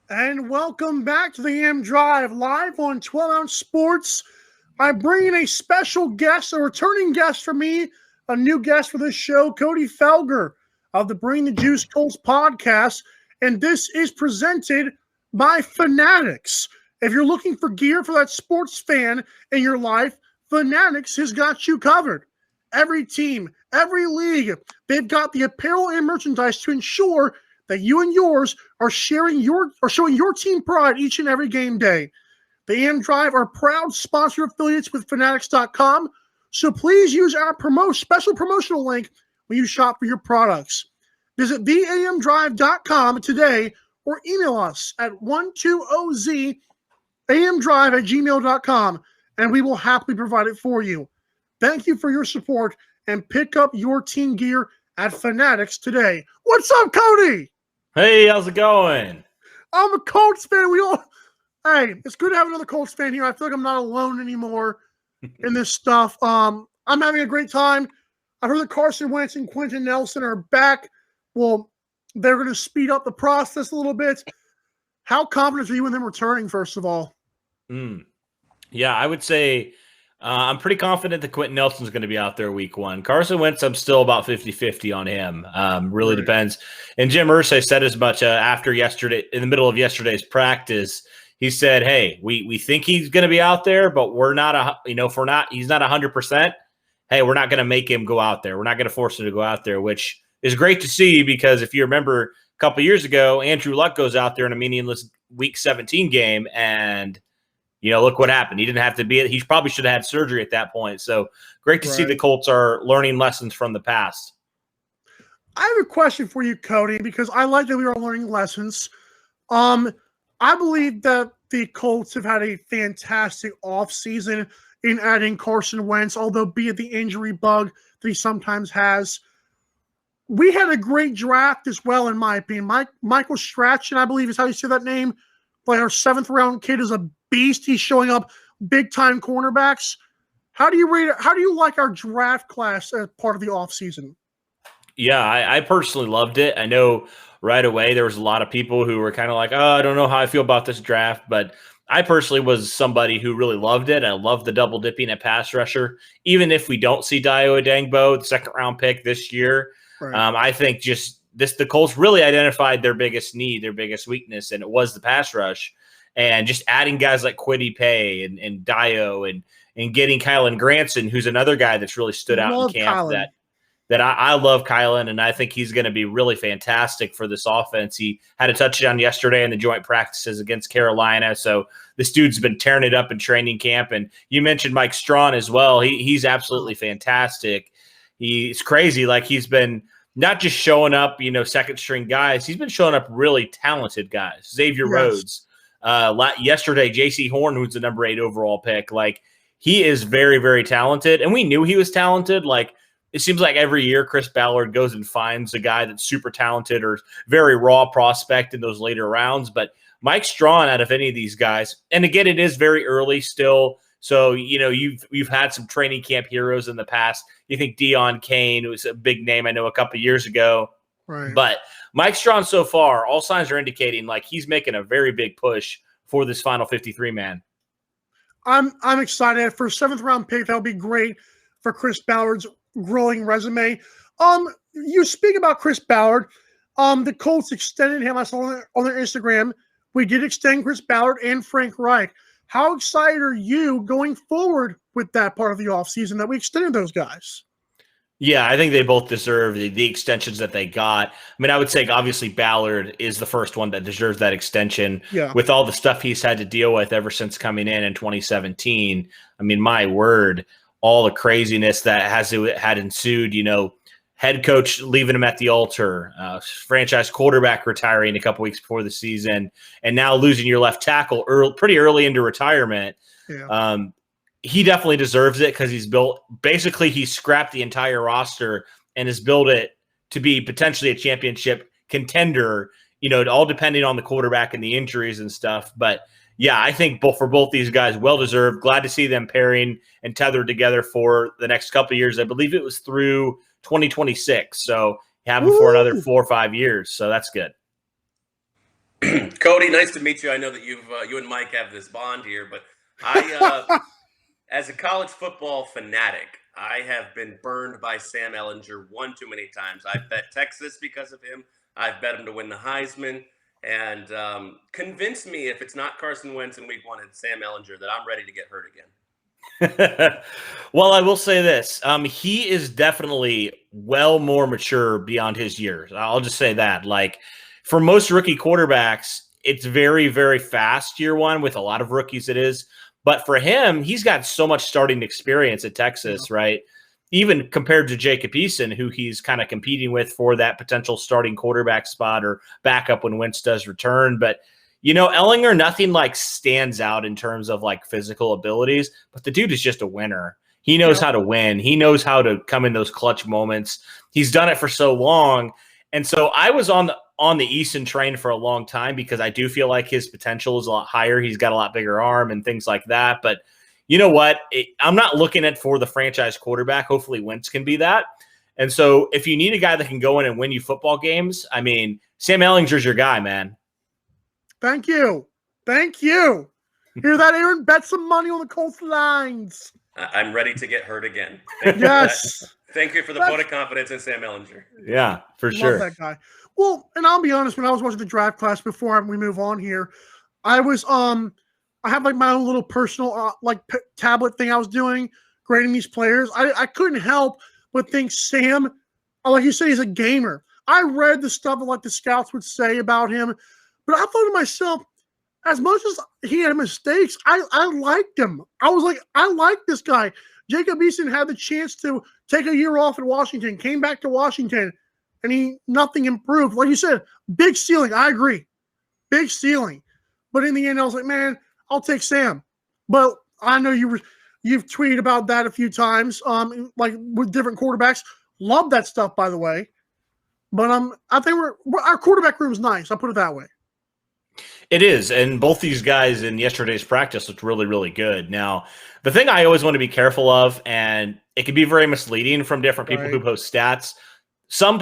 And welcome back to the AM Drive, live on 12-Ounce Sports. I'm bringing a special guest, a returning guest for me, a new guest for this show, Cody Felger of the Bring the Juice Colts podcast. And this is presented by Fanatics. If you're looking for gear for that sports fan in your life, Fanatics has got you covered. Every team, every league, they've got the apparel and merchandise to ensure that you and yours are showing your team pride each and every game day. The AM Drive are proud sponsor affiliates with Fanatics.com, so please use our special promotional link when you shop for your products. Visit theamdrive.com today or email us at 120zamdrive@gmail.com, and we will happily provide it for you. Thank you for your support, and pick up your team gear at Fanatics today. What's up, Cody? Hey, how's it going? I'm a Colts fan. Hey, it's good to have another Colts fan here. I feel like I'm not alone anymore in this stuff. I'm having a great time. I heard that Carson Wentz and Quentin Nelson are back. Well, they're going to speed up the process a little bit. How confident are you in them returning, first of all? Yeah, I would say I'm pretty confident that Quentin Nelson's going to be out there week one. Carson Wentz, I'm still about 50-50 on him. Really depends. And Jim Irsay said as much after yesterday, in the middle of yesterday's practice. He said, hey, we think he's going to be out there, but we're not, he's not 100%. Hey, we're not going to make him go out there. We're not going to force him to go out there, which is great to see because if you remember a couple of years ago, Andrew Luck goes out there in a meaningless week 17 game and look what happened. He didn't have to be – he probably should have had surgery at that point. So great to see the Colts are learning lessons from the past. I have a question for you, Cody, because I like that we are learning lessons. I believe that the Colts have had a fantastic offseason in adding Carson Wentz, although be it the injury bug that he sometimes has. We had a great draft as well, in my opinion. Michael Strachan, I believe is how you say that name. Like our 7th-round kid is a beast. He's showing up big-time cornerbacks. How do you rate it? How do you like our draft class as part of the offseason? Yeah, I personally loved it. I know right away there was a lot of people who were kind of like, oh, I don't know how I feel about this draft. But I personally was somebody who really loved it. I love the double dipping at pass rusher. Even if we don't see Dio Adangbo, the 2nd-round pick this year, I think the Colts really identified their biggest need, their biggest weakness, and it was the pass rush. And just adding guys like Kwity Paye and Dio and getting Kylan Granson, who's another guy that's really stood out in camp that I love Kylan, and I think he's going to be really fantastic for this offense. He had a touchdown yesterday in the joint practices against Carolina, so this dude's been tearing it up in training camp. And you mentioned Mike Strawn as well. He's absolutely fantastic. He's crazy. Like he's been not just showing up, second-string guys. He's been showing up really talented guys. Xavier Rhodes. Yesterday, J.C. Horn, who's the number 8 overall pick, like he is very, very talented. And we knew he was talented. Like it seems like every year Chris Ballard goes and finds a guy that's super talented or very raw prospect in those later rounds. But Mike Strawn out of any of these guys, and again, it is very early still. So, you've had some training camp heroes in the past. You think Deion Kane was a big name, I know, a couple of years ago. Right. But Mike Strawn so far, all signs are indicating like he's making a very big push for this final 53 man. I'm excited for a 7th-round pick. That'll be great for Chris Ballard's growing resume. You speak about Chris Ballard. The Colts extended him. I saw on their Instagram. We did extend Chris Ballard and Frank Reich. How excited are you going forward with that part of the offseason that we extended those guys? Yeah, I think they both deserve the extensions that they got. I mean, I would say obviously Ballard is the first one that deserves that extension with all the stuff he's had to deal with ever since coming in 2017. I mean, my word, all the craziness that had ensued, head coach leaving him at the altar, franchise quarterback retiring a couple weeks before the season, and now losing your left tackle pretty early into retirement. Yeah. He definitely deserves it because he scrapped the entire roster and has built it to be potentially a championship contender, all depending on the quarterback and the injuries and stuff. But yeah, I think for both these guys, well-deserved. Glad to see them pairing and tethered together for the next couple of years. I believe it was through 2026. So you have them for another 4 or 5 years. So that's good. Cody, nice to meet you. I know that you and Mike have this bond here, but I, as a college football fanatic, I have been burned by Sam Ehlinger one too many times. I've bet Texas because of him. I've bet him to win the Heisman. And convince me if it's not Carson Wentz in week 1 and Sam Ehlinger that I'm ready to get hurt again. Well, I will say this. He is definitely well more mature beyond his years. I'll just say that. Like, for most rookie quarterbacks, it's very, very fast year one. With a lot of rookies, it is. But for him, he's got so much starting experience at Texas, right? Even compared to Jacob Eason, who he's kind of competing with for that potential starting quarterback spot or backup when Wentz does return. But, Ehlinger, nothing like stands out in terms of like physical abilities, but the dude is just a winner. He knows how to win. He knows how to come in those clutch moments. He's done it for so long. And so I was on the Eason train for a long time because I do feel like his potential is a lot higher. He's got a lot bigger arm and things like that. But you know what? I'm not looking at for the franchise quarterback. Hopefully Wentz can be that. And so if you need a guy that can go in and win you football games, I mean, Sam Ehlinger's your guy, man. Thank you. Thank you. Hear that, Aaron? Bet some money on the Colts lines. I'm ready to get hurt again. Yes. Thank you for the vote of confidence in Sam Ehlinger. Yeah, for sure. Love that guy. Well, and I'll be honest, when I was watching the draft class before we move on here, I was I have like my own little personal tablet thing I was doing, grading these players. I couldn't help but think Sam, like you said, he's a gamer. I read the stuff that like the scouts would say about him, but I thought to myself, as much as he had mistakes, I liked him. I was like, I like this guy. Jacob Eason had the chance to take a year off in Washington, came back to Washington, and nothing improved. Like you said, big ceiling. I agree. Big ceiling. But in the end, I was like, man, I'll take Sam. But I know you've tweeted about that a few times, like with different quarterbacks. Love that stuff, by the way. But I think our quarterback room is nice. I'll put it that way. It is, and both these guys in yesterday's practice looked really, really good. Now, the thing I always want to be careful of, and it can be very misleading from different people who post stats. Some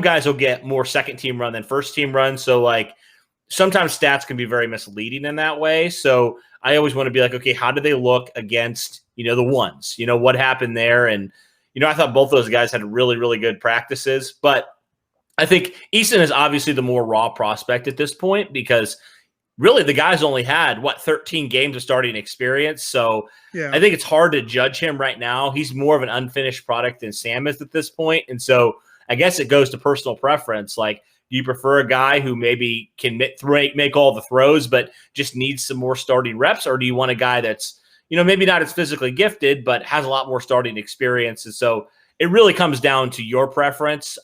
guys will get more second team run than first team run. So like sometimes stats can be very misleading in that way. So I always want to be like, okay, how do they look against, the ones, what happened there? And, I thought both those guys had really, really good practices, but I think Eason is obviously the more raw prospect at this point because really the guy's only had 13 games of starting experience. So I think it's hard to judge him right now. He's more of an unfinished product than Sam is at this point. And so I guess it goes to personal preference. Like, do you prefer a guy who maybe can make all the throws, but just needs some more starting reps? Or do you want a guy that's, maybe not as physically gifted, but has a lot more starting experience? And so it really comes down to your preference.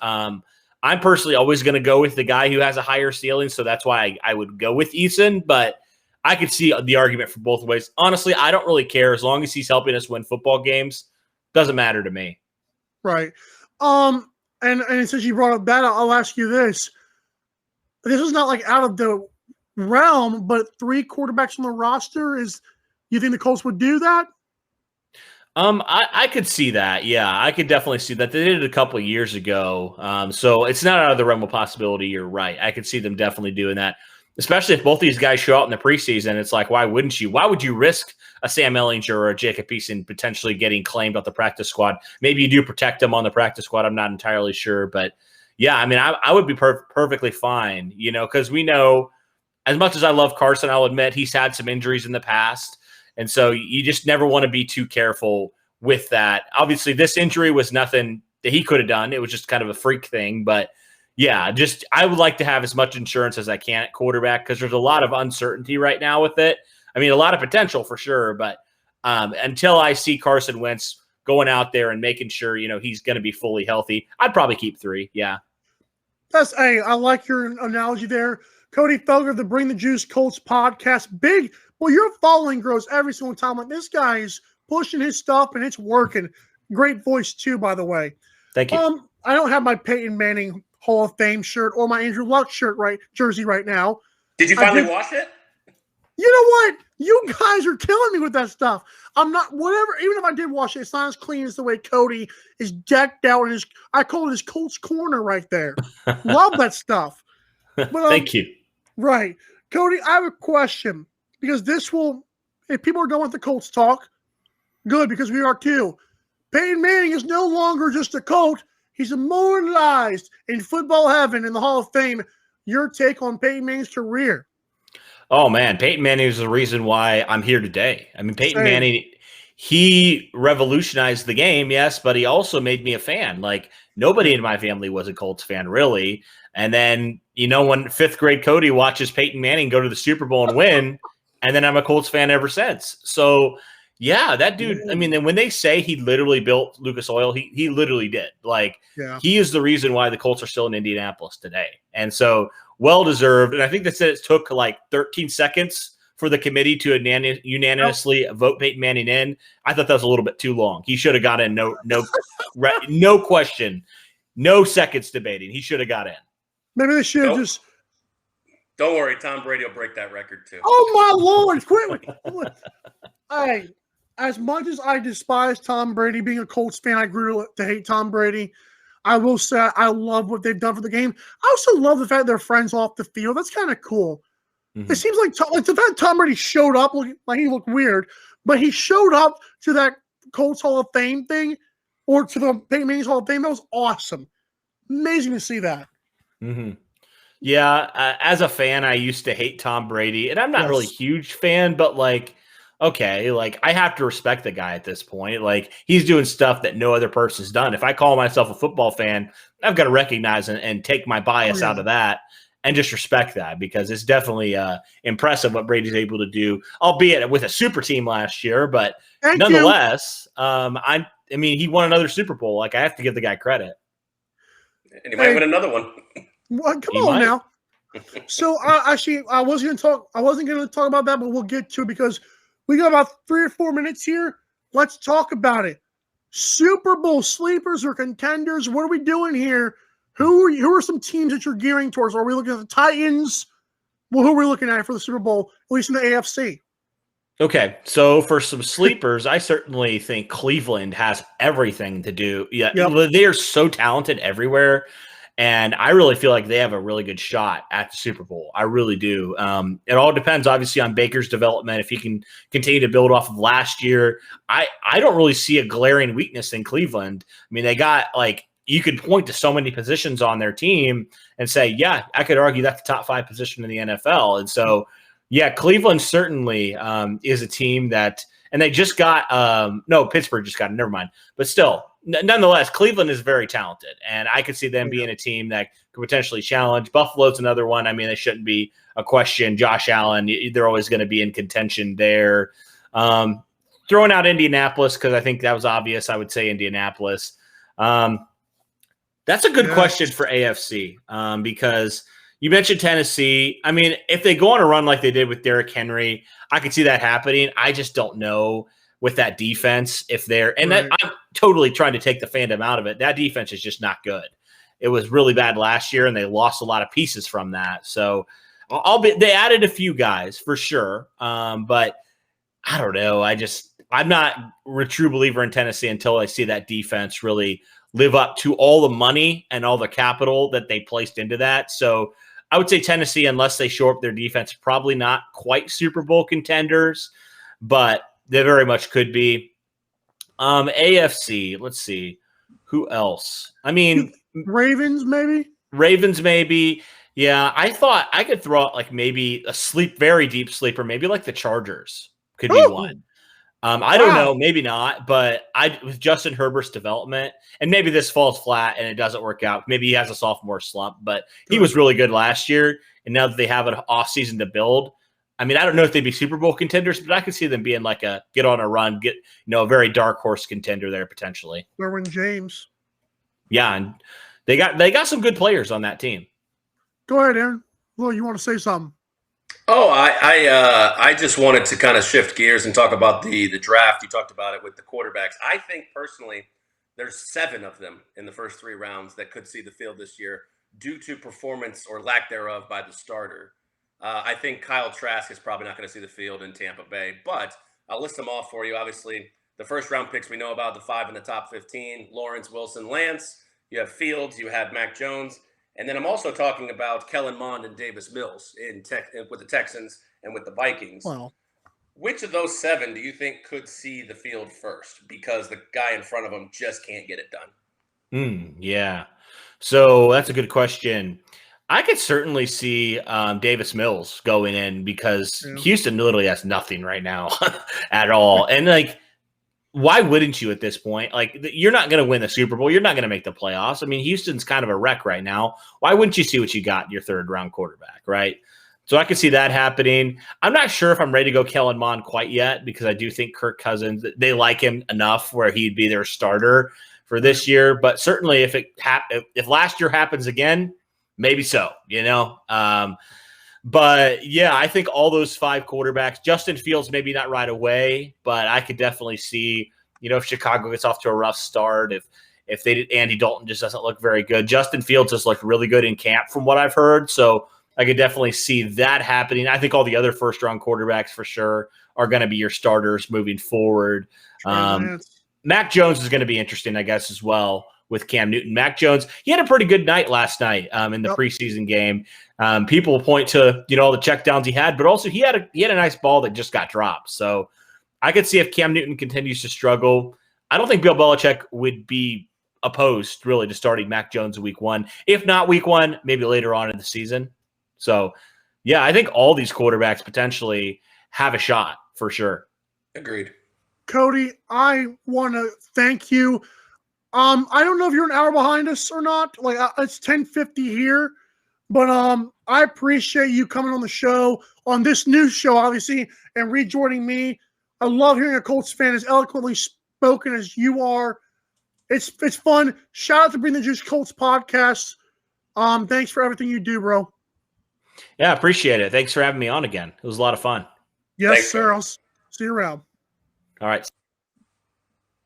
I'm personally always going to go with the guy who has a higher ceiling, so that's why I would go with Eason, but I could see the argument for both ways. Honestly, I don't really care. As long as he's helping us win football games, doesn't matter to me. Right. And since you brought up that, I'll ask you this. This is not like out of the realm, but 3 quarterbacks on the roster, you think the Colts would do that? I could see that. Yeah, I could definitely see that. They did it a couple of years ago. So it's not out of the realm of possibility. You're right. I could see them definitely doing that, especially if both these guys show out in the preseason. It's like, why wouldn't you? Why would you risk a Sam Ehlinger or a Jacob Eason potentially getting claimed off the practice squad? Maybe you do protect them on the practice squad. I'm not entirely sure. But yeah, I mean, I would be perfectly fine, because we know as much as I love Carson, I'll admit he's had some injuries in the past. And so you just never want to be too careful with that. Obviously, this injury was nothing that he could have done. It was just kind of a freak thing. But yeah, I would like to have as much insurance as I can at quarterback because there's a lot of uncertainty right now with it. I mean, a lot of potential for sure. But until I see Carson Wentz going out there and making sure, he's going to be fully healthy, I'd probably keep 3. Yeah. I like your analogy there. Cody Felger, the Bring the Juice Colts podcast. Well, your following grows every single time. Like, this guy's pushing his stuff and it's working. Great voice too, by the way. Thank you. I don't have my Peyton Manning Hall of Fame shirt or my Andrew Luck jersey right now. Did you finally wash it? You know what? You guys are killing me with that stuff. I'm not, whatever, even if I did wash it, it's not as clean as the way Cody is decked out in I call it his Colts corner right there. Love that stuff. But, Thank you. Right. Cody, I have a question because this will, if people are done with the Colts talk, good, because we are too. Peyton Manning is no longer just a Colt. He's immortalized in football heaven in the Hall of Fame. Your take on Peyton Manning's career? Oh, man. Peyton Manning is the reason why I'm here today. I mean, Peyton Manning, he revolutionized the game, yes, but he also made me a fan. Like, nobody in my family was a Colts fan, really. And then, when fifth grade Cody watches Peyton Manning go to the Super Bowl and win, and then I'm a Colts fan ever since. So, yeah, that dude, I mean, and when they say he literally built Lucas Oil, he literally did. Like, he is the reason why the Colts are still in Indianapolis today. And so, well-deserved. And I think they said it took like 13 seconds for the committee to unanimously vote Peyton Manning in. I thought that was a little bit too long. He should have got in. No question. No seconds debating. He should have got in. Maybe they should have just. Don't worry, Tom Brady will break that record too. Oh my Lord! Quit. Hey, as much as I despise Tom Brady, being a Colts fan, I grew to hate Tom Brady. I will say I love what they've done for the game. I also love the fact they're friends off the field. That's kind of cool. Mm-hmm. It seems like the fact Tom Brady showed up, like he looked weird, but he showed up to that Colts Hall of Fame thing, or to the Peyton Manning's Hall of Fame. That was awesome. Amazing to see that. Mm-hmm. Yeah, as a fan, I used to hate Tom Brady, and I'm not really a huge fan, but okay, I have to respect the guy at this point. Like, he's doing stuff that no other person's done. If I call myself a football fan, I've got to recognize and take my bias out of that and just respect that, because it's definitely impressive what Brady's able to do, albeit with a super team last year. But nonetheless, I mean, he won another Super Bowl. Like, I have to give the guy credit. And he might win another one. Well, come on now. So actually, I wasn't going to talk about that, but we'll get to it because we got about 3 or 4 minutes here. Let's talk about it. Super Bowl sleepers or contenders? What are we doing here? Who are some teams that you're gearing towards? Are we looking at the Titans? Well, who are we looking at for the Super Bowl, at least in the AFC? Okay, so for some sleepers, I certainly think Cleveland has everything to do. Yeah, they are so talented everywhere. And I really feel like they have a really good shot at the Super Bowl. I really do. It all depends, obviously, on Baker's development. If he can continue to build off of last year, I don't really see a glaring weakness in Cleveland. I mean, they got you could point to so many positions on their team and say, yeah, I could argue that's the top 5 position in the NFL. And so, yeah, Cleveland certainly is a team that, and they just got Pittsburgh just got it. Never mind. But still, nonetheless, Cleveland is very talented, and I could see them being a team that could potentially challenge. Buffalo's another one. I mean, they shouldn't be a question. Josh Allen, they're always going to be in contention there. Throwing out Indianapolis because I think that was obvious. I would say Indianapolis. That's a good question for AFC because you mentioned Tennessee. I mean, if they go on a run like they did with Derrick Henry, I could see that happening. I just don't know with that defense if they're – and I'm totally trying to take the fandom out of it. That defense is just not good. It was really bad last year, and they lost a lot of pieces from that. So they added a few guys for sure, but I don't know. I'm not a true believer in Tennessee until I see that defense really live up to all the money and all the capital that they placed into that. So I would say Tennessee, unless they shore up their defense, probably not quite Super Bowl contenders, but they very much could be. AFC, let's see. Who else? I mean, Ravens, maybe? Yeah, I thought I could throw out maybe a very deep sleeper, maybe like the Chargers could be one. I don't know, maybe not, but with Justin Herbert's development, and maybe this falls flat and it doesn't work out. Maybe he has a sophomore slump, but he was really good last year. And now that they have an offseason to build, I mean, I don't know if they'd be Super Bowl contenders, but I could see them being like a get on a run, a very dark horse contender there potentially. Derwin James. Yeah, and they got some good players on that team. Go ahead, Aaron. Well, you want to say something? Oh, I just wanted to kind of shift gears and talk about the draft. You talked about it with the quarterbacks. I think personally there's 7 of them in the first 3 rounds that could see the field this year due to performance or lack thereof by the starter. I think Kyle Trask is probably not going to see the field in Tampa Bay, but I'll list them off for you. Obviously, the first round picks we know about, the 5 in the top 15, Lawrence, Wilson, Lance. You have Fields, you have Mac Jones, And then I'm also talking about Kellen Mond and Davis Mills with the Texans and with the Vikings. Well, which of those 7 do you think could see the field first? Because the guy in front of them just can't get it done. Yeah. So that's a good question. I could certainly see Davis Mills going in because Houston literally has nothing right now at all. And like, why wouldn't you at this point? Like, you're not going to win the Super Bowl. You're not going to make the playoffs. I mean, Houston's kind of a wreck right now. Why wouldn't you see what you got in your 3rd-round quarterback, right? So I could see that happening. I'm not sure if I'm ready to go Kellen Mond quite yet because I do think Kirk Cousins, they like him enough where he'd be their starter for this year. But certainly if last year happens again, maybe so, But yeah, I think all those 5 quarterbacks, Justin Fields, maybe not right away, but I could definitely see, if Chicago gets off to a rough start, if Andy Dalton just doesn't look very good. Justin Fields has looked really good in camp from what I've heard. So I could definitely see that happening. I think all the other 1st-round quarterbacks for sure are going to be your starters moving forward. Mac Jones is going to be interesting, I guess, as well with Cam Newton. Mac Jones, he had a pretty good night last night in the preseason game. People point to all the checkdowns he had, but also he had a nice ball that just got dropped. So I could see if Cam Newton continues to struggle. I don't think Bill Belichick would be opposed really to starting Mac Jones in week 1. If not week 1, maybe later on in the season. So, yeah, I think all these quarterbacks potentially have a shot for sure. Agreed. Cody, I want to thank you. I don't know if you're an hour behind us or not. Like, it's 10:50 here, but I appreciate you coming on the show, on this new show, obviously, and rejoining me. I love hearing a Colts fan as eloquently spoken as you are. It's fun. Shout out to Bring the Juice Colts podcast. Thanks for everything you do, bro. Yeah, appreciate it. Thanks for having me on again. It was a lot of fun. Yes, Thanks, sir. I'll see you around. All right.